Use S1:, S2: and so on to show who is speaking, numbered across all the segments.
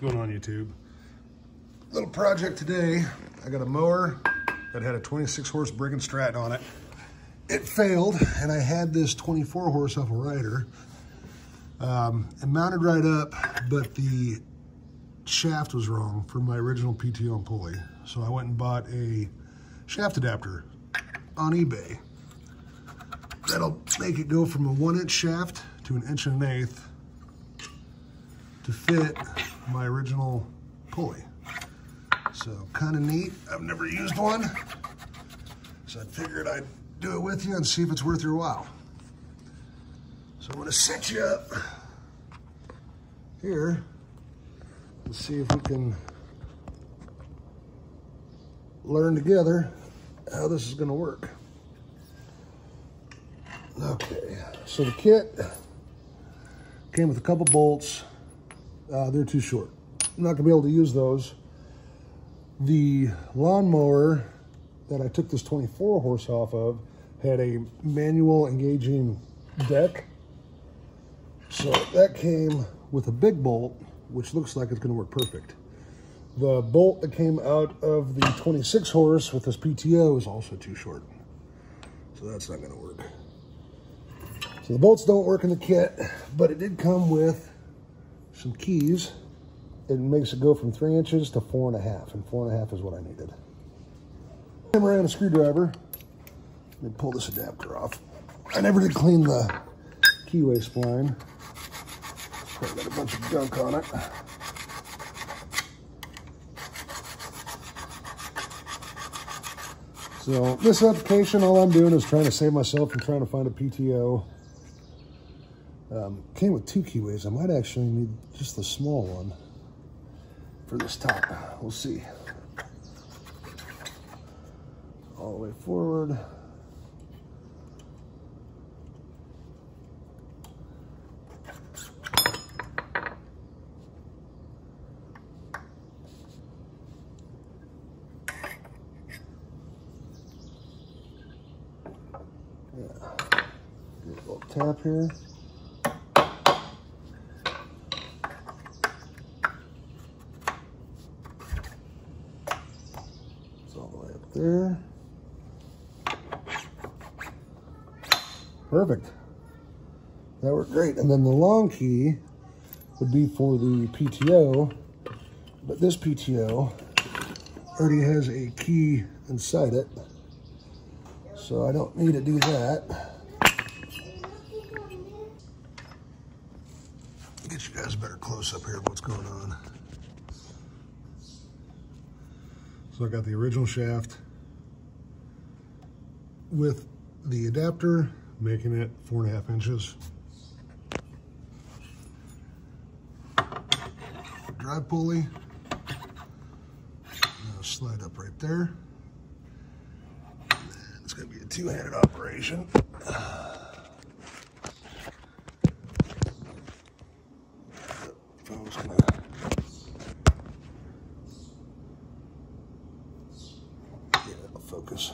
S1: What's going on, YouTube? Little project today. I got a mower that had a 26 horse Briggs & Stratton on it. It failed, and I had this 24 horse off a rider. It mounted right up, but the shaft was wrong for my original PTO and pulley. So I went and bought a shaft adapter on eBay. That'll make it go from a 1-inch shaft to an 1 1/8 to fit my original pulley. So kind of neat. I've never used one, so I figured I'd do it with you and see if it's worth your while. So I'm gonna set you up here and see if we can learn together how this is gonna work. Okay, so the kit came with a couple bolts. They're too short. I'm not gonna be able to use those. The lawnmower that I took this 24 horse off of had a manual engaging deck. So that came with a big bolt, which looks like it's gonna work perfect. The bolt that came out of the 26 horse with this PTO is also too short. So that's not gonna work. So the bolts don't work in the kit, but it did come with some keys. It makes it go from 3 inches to 4.5, and 4.5 is what I needed. Hammer and a screwdriver. Let me pull this adapter off. I never did clean the keyway spline. I've got a bunch of gunk on it. So this application, all I'm doing is trying to save myself from trying to find a PTO. Came with 2 keyways. I might actually need just the small one for this top. We'll see. All the way forward. Yeah. Get a little tap here. There. Perfect. That worked great. And then the long key would be for the PTO, but this PTO already has a key inside it, so I don't need to do that. Get you guys a better close up here of what's going on. So I got the original shaft with the adapter, making it 4.5 inches. Drive pulley, now slide up right there. And then it's gonna be a 2-handed operation. Phone's gonna focus.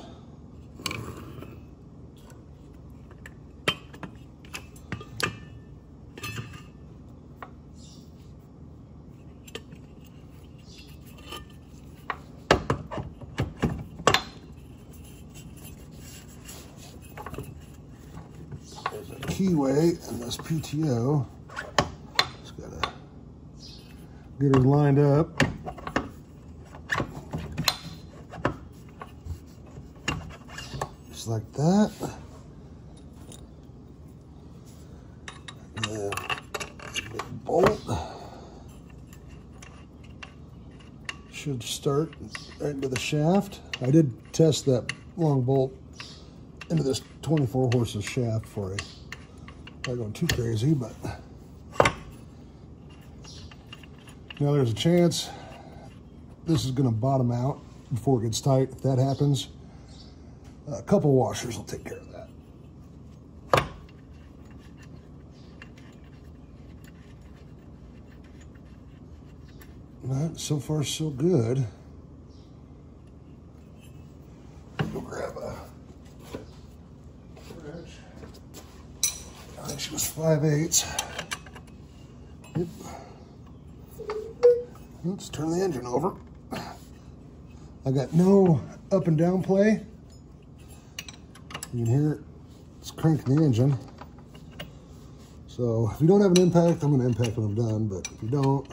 S1: There's a keyway and this PTO. Just gotta get her lined up. Like that. And then big bolt should start right into the shaft. I did test that long bolt into this 24 horses shaft before I got going too crazy, but now there's a chance this is going to bottom out before it gets tight. If that happens, a couple washers will take care of that. But so far, so good. Go grab a wrench. I think she was 5/8. Yep. Let's turn the engine over. I got no up and down play. You can hear it's cranking the engine. So if you don't have an impact, I'm going to impact when I'm done, but if you don't,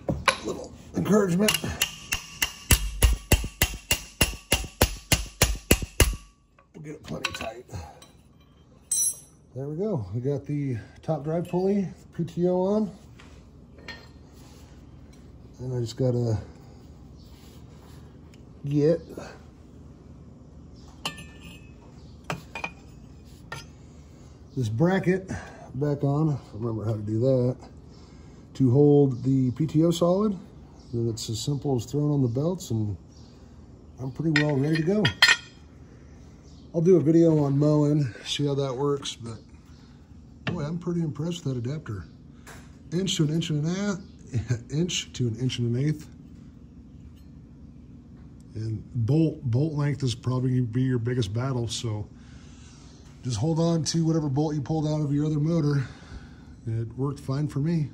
S1: a little encouragement. We'll get it plenty tight. There we go. We got the top drive pulley, PTO on. And I just got to get this bracket back on. I remember how to do that. To hold the PTO solid. Then it's as simple as throwing on the belts and I'm pretty well ready to go. I'll do a video on mowing, see how that works, but boy, I'm pretty impressed with that adapter. Inch to an inch and a half, inch to an inch and an eighth. And bolt length is probably going to be your biggest battle, so just hold on to whatever bolt you pulled out of your other motor. It worked fine for me.